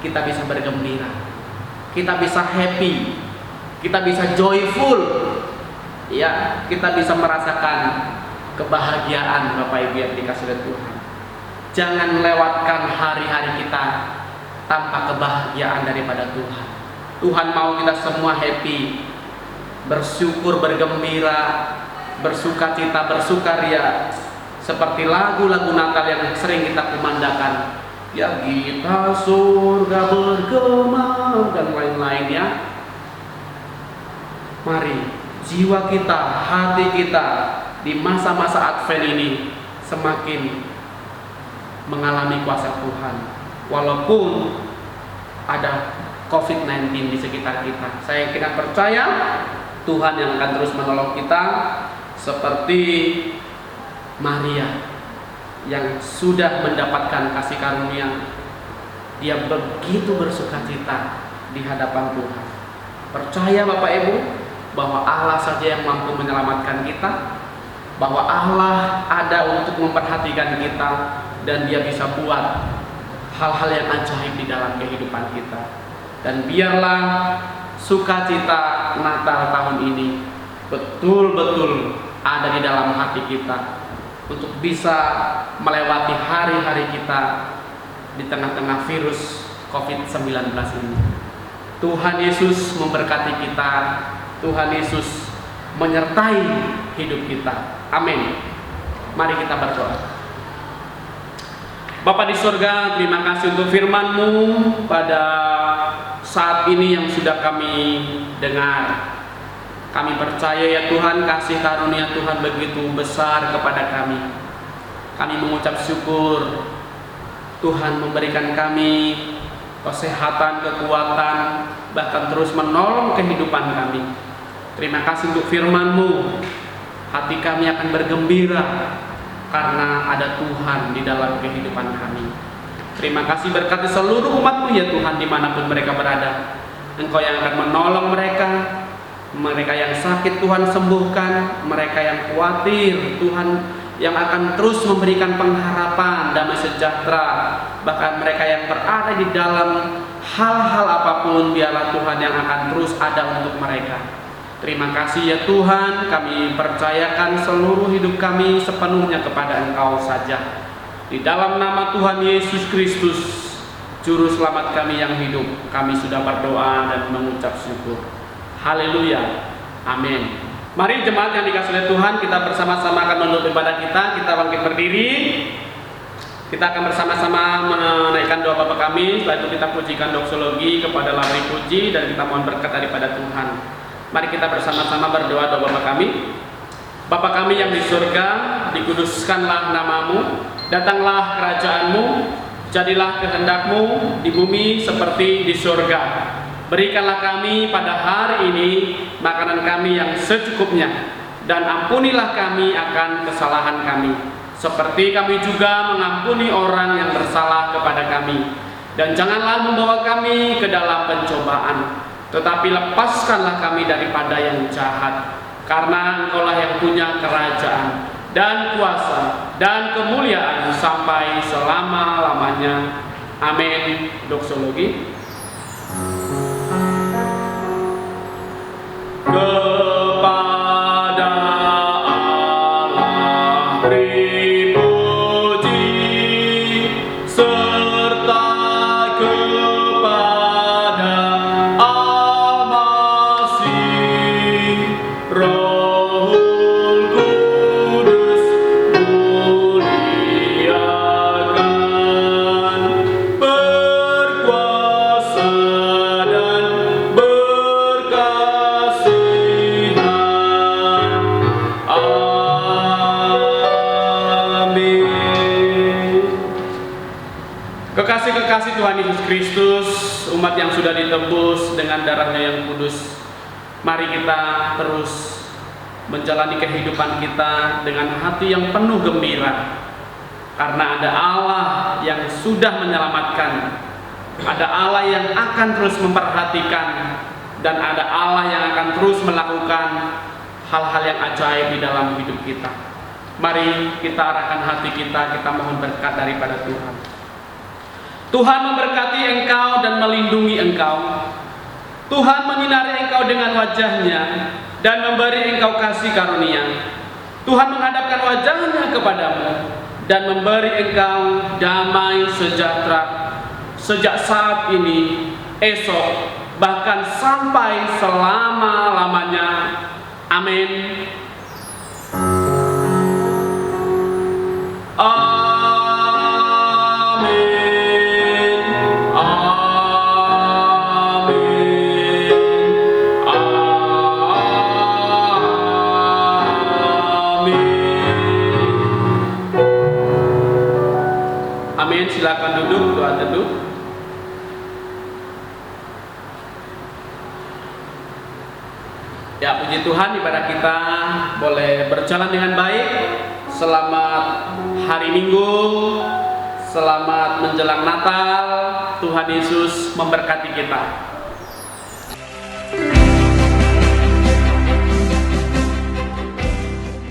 kita bisa bergembira. Kita bisa happy, kita bisa joyful. Ya, kita bisa merasakan kebahagiaan, Bapak Ibu yang dikasihi Tuhan. Jangan lewatkan hari-hari kita tanpa kebahagiaan daripada Tuhan. Tuhan mau kita semua happy, bersyukur, bergembira, bersukacita, bersukaria, seperti lagu-lagu Natal yang sering kita kumandangkan. Ya, kita surga bergema dan lain-lainnya. Mari jiwa kita, hati kita di masa-masa Advent ini semakin mengalami kuasa Tuhan, walaupun ada COVID-19 di sekitar kita. Saya kira percaya Tuhan yang akan terus menolong kita, seperti Maria yang sudah mendapatkan kasih karunia. Dia begitu bersukacita di hadapan Tuhan. Percaya Bapak Ibu bahwa Allah saja yang mampu menyelamatkan kita, bahwa Allah ada untuk memperhatikan kita, dan Dia bisa buat hal-hal yang ajaib di dalam kehidupan kita. Dan biarlah sukacita Natal tahun ini betul-betul ada di dalam hati kita untuk bisa melewati hari-hari kita di tengah-tengah virus COVID-19 ini. Tuhan Yesus memberkati kita, Tuhan Yesus menyertai hidup kita. Amin. Mari kita berdoa. Bapa di surga, terima kasih untuk firman-Mu pada saat ini yang sudah kami dengar. Kami percaya ya Tuhan, kasih karunia Tuhan begitu besar kepada kami. Kami mengucap syukur Tuhan memberikan kami kesehatan, kekuatan, bahkan terus menolong kehidupan kami. Terima kasih untuk firman-Mu. Hati kami akan bergembira karena ada Tuhan di dalam kehidupan kami. Terima kasih berkati seluruh umat-Mu ya Tuhan, dimanapun mereka berada. Engkau yang akan menolong mereka. Mereka yang sakit Tuhan sembuhkan, mereka yang khawatir Tuhan yang akan terus memberikan pengharapan, damai sejahtera. Bahkan mereka yang berada di dalam hal-hal apapun, biarlah Tuhan yang akan terus ada untuk mereka. Terima kasih ya Tuhan, kami percayakan seluruh hidup kami sepenuhnya kepada Engkau saja. Di dalam nama Tuhan Yesus Kristus, Juru Selamat kami yang hidup, kami sudah berdoa dan mengucap syukur. Haleluya, amin. Mari jemaat yang dikasihi Tuhan, kita bersama-sama akan menutup ibadah kita. Kita bangkit berdiri. Kita akan bersama-sama menaikkan doa Bapa kami. Setelah itu kita pujikan doksologi kepada Lamri Puji, dan kita mohon berkat daripada Tuhan. Mari kita bersama-sama berdoa doa Bapa kami. Bapa kami yang di surga, dikuduskanlah nama-Mu, datanglah kerajaan-Mu, jadilah kehendak-Mu di bumi seperti di surga. Berikanlah kami pada hari ini makanan kami yang secukupnya, dan ampunilah kami akan kesalahan kami, seperti kami juga mengampuni orang yang bersalah kepada kami. Dan janganlah membawa kami ke dalam pencobaan, tetapi lepaskanlah kami daripada yang jahat. Karena Engkaulah yang punya kerajaan dan kuasa dan kemuliaan sampai selama-lamanya. Amin. Doksologi. Tuhan Yesus Kristus, umat yang sudah ditebus dengan darahnya yang kudus, mari kita terus menjalani kehidupan kita dengan hati yang penuh gembira. Karena ada Allah yang sudah menyelamatkan, ada Allah yang akan terus memperhatikan, dan ada Allah yang akan terus melakukan hal-hal yang ajaib di dalam hidup kita. Mari kita arahkan hati kita mohon berkat daripada Tuhan. Tuhan memberkati engkau dan melindungi engkau. Tuhan menyinari engkau dengan wajah-Nya dan memberi engkau kasih karunia. Tuhan menghadapkan wajah-Nya kepadamu dan memberi engkau damai sejahtera sejak saat ini, esok, bahkan sampai selama-lamanya. Amin. Amin. Amin. Amin. Amin. Silakan duduk, doa teduh. Ya, puji Tuhan, ibadah kita boleh berjalan dengan baik. Selamat hari Minggu, selamat menjelang Natal. Tuhan Yesus memberkati kita.